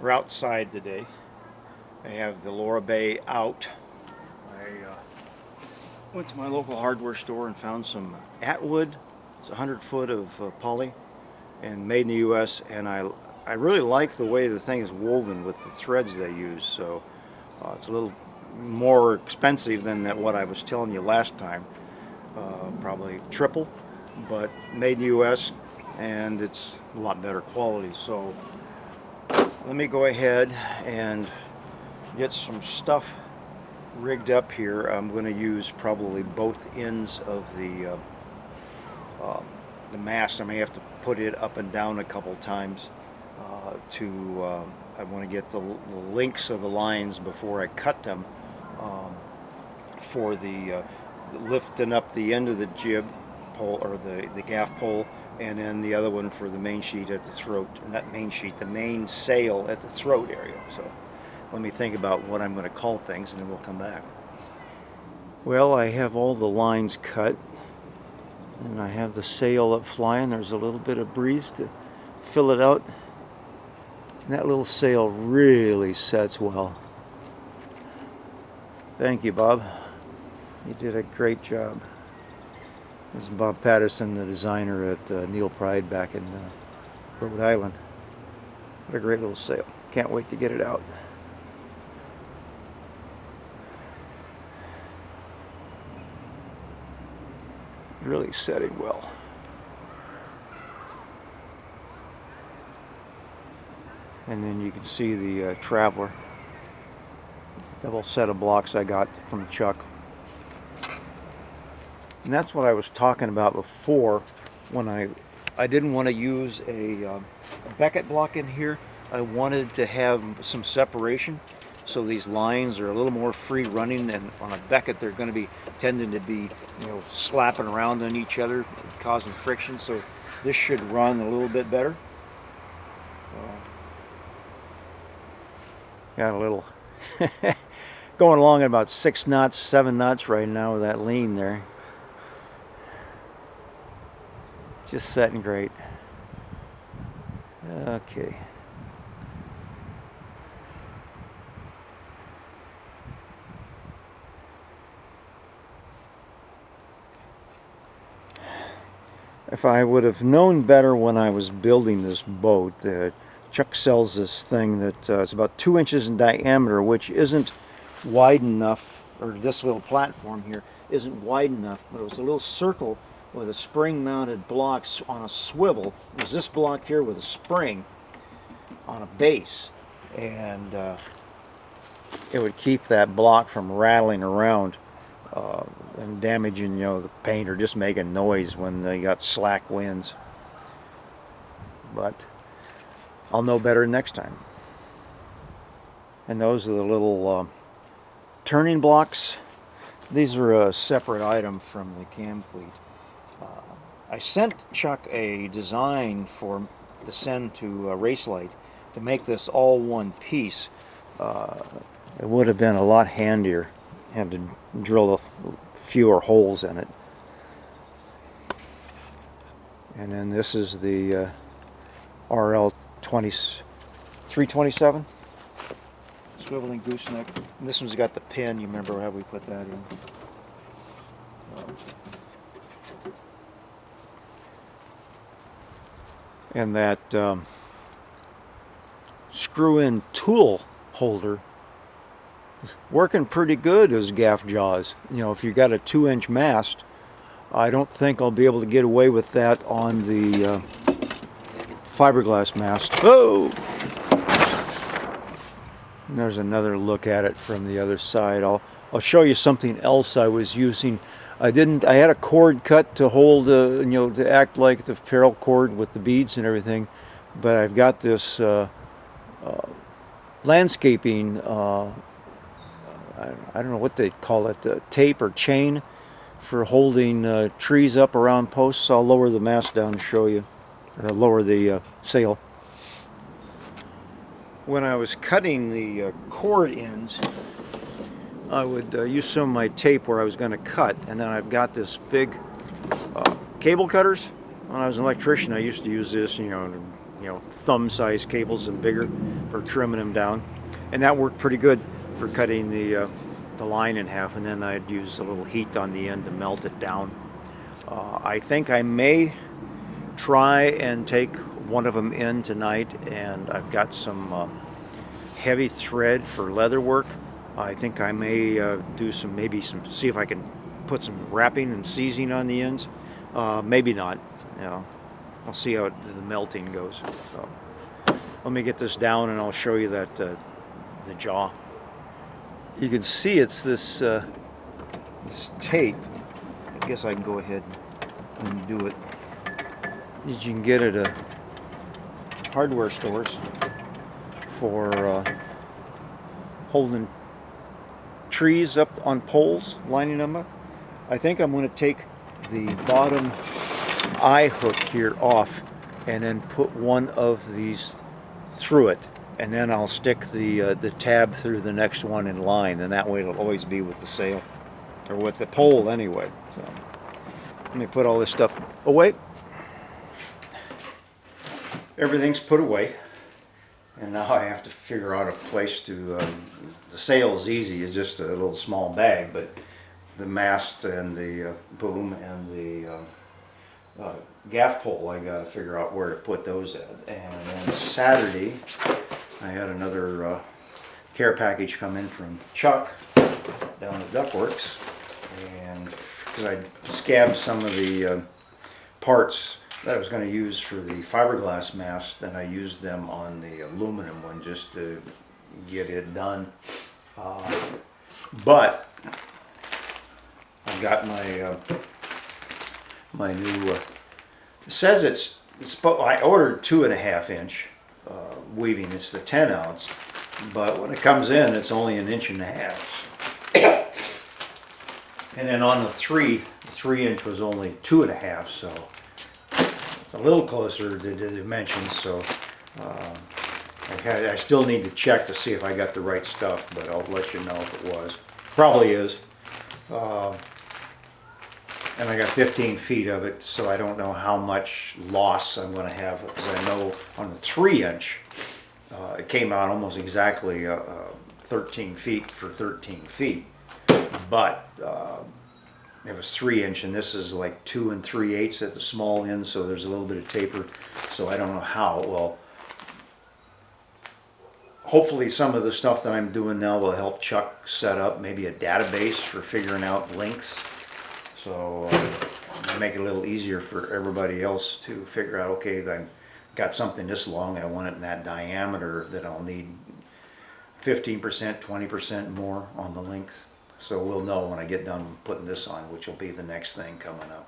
We're outside today. I have the Laura Bay out. I went to my local hardware store and found some Atwood. It's 100 foot of poly and made in the US, and I really like the way the thing is woven with the threads they use. So it's a little more expensive than what I was telling you last time, probably triple, but made in the US, and it's a lot better quality. So let me go ahead and get some stuff rigged up here. I'm going to use probably both ends of the mast. I may have to put it up and down a couple times I want to get the links of the lines before I cut them for the lifting up the end of the jib pole, or the gaff pole, and then the other one for the main sheet at the throat. Not main sheet, the main sail at the throat area. So let me think about what I'm going to call things, and then we'll come back. Well, I have all the lines cut, and I have the sail up flying. There's a little bit of breeze to fill it out. And that little sail really sets well. Thank you, Bob. You did a great job. This is Bob Patterson, the designer at Neil Pride back in Rhode Island. What a great little sail. Can't wait to get it out. Really setting well. And then you can see the Traveler. Double set of blocks I got from Chuck. And that's what I was talking about before when I didn't want to use a Beckett block in here. I wanted to have some separation, so these lines are a little more free running, and on a Beckett they're going to be tending to be, you know, slapping around on each other, causing friction. So this should run a little bit better. Got a little going along at about 6 knots, 7 knots right now with that lean there. Just setting great. Okay. If I would have known better when I was building this boat, Chuck sells this thing that it's about 2 inches in diameter, which isn't wide enough, or this little platform here isn't wide enough, but it was a little circle with a spring-mounted block on a swivel. There's this block here with a spring on a base, and it would keep that block from rattling around and damaging, you know, the paint, or just making noise when they got slack winds. But I'll know better next time. And those are the little turning blocks. These are a separate item from the cam fleet. I sent Chuck a design to send to Racelight to make this all one piece. It would have been a lot handier. Had to drill fewer holes in it. And then this is the RL 327 swiveling gooseneck. And this one's got the pin. You remember how we put that in? And that screw-in tool holder is working pretty good as gaff jaws. You know, if you got a 2-inch mast, I don't think I'll be able to get away with that on the fiberglass mast. Oh! And there's another look at it from the other side. I'll show you something else I was using. I had a cord cut to hold, you know, to act like the ferrule cord with the beads and everything, but I've got this landscaping, I don't know what they call it, tape or chain for holding trees up around posts. I'll lower the mast down to show you, or lower the sail. When I was cutting the cord ends, I would use some of my tape where I was going to cut, and then I've got this big cable cutters. When I was an electrician, I used to use this, thumb-sized cables and bigger for trimming them down, and that worked pretty good for cutting the line in half. And then I'd use a little heat on the end to melt it down. I think I may try and take one of them in tonight, and I've got some heavy thread for leather work. I think I may do see if I can put some wrapping and seizing on the ends. Maybe not. I'll see how the melting goes. So let me get this down and I'll show you that the jaw. You can see it's this tape. I guess I can go ahead and do it. As you can get at hardware stores for holding trees up on poles, lining them up. I think I'm going to take the bottom eye hook here off and then put one of these through it, and then I'll stick the tab through the next one in line, and that way it'll always be with the sail, or with the pole anyway. So let me put all this stuff away. Everything's put away, and now I have to figure out a place to, the sail is easy, it's just a little small bag, but the mast and the boom and the gaff pole, I got to figure out where to put those at. And then Saturday, I had another care package come in from Chuck down at Duckworks, and because I scabbed some of the parts that I was going to use for the fiberglass mast, and I used them on the aluminum one just to get it done. But I've got my new. It says I ordered 2.5 inch weaving. It's the 10 ounce, but when it comes in, it's only 1.5 inches. And then on the 3 inch was only 2.5, so it's a little closer to the dimensions. So I still need to check to see if I got the right stuff, but I'll let you know if it was. Probably is. And I got 15 feet of it, so I don't know how much loss I'm going to have, because I know on the 3 inch, it came out almost exactly 13 feet for 13 feet. But it was 3 inch, and this is like 2 3/8 at the small end, so there's a little bit of taper. So I don't know how. Well, hopefully some of the stuff that I'm doing now will help Chuck set up maybe a database for figuring out lengths. So make it a little easier for everybody else to figure out, okay, I've got something this long, I want it in that diameter, that I'll need 15%, 20% more on the length. So we'll know when I get done putting this on, which will be the next thing coming up.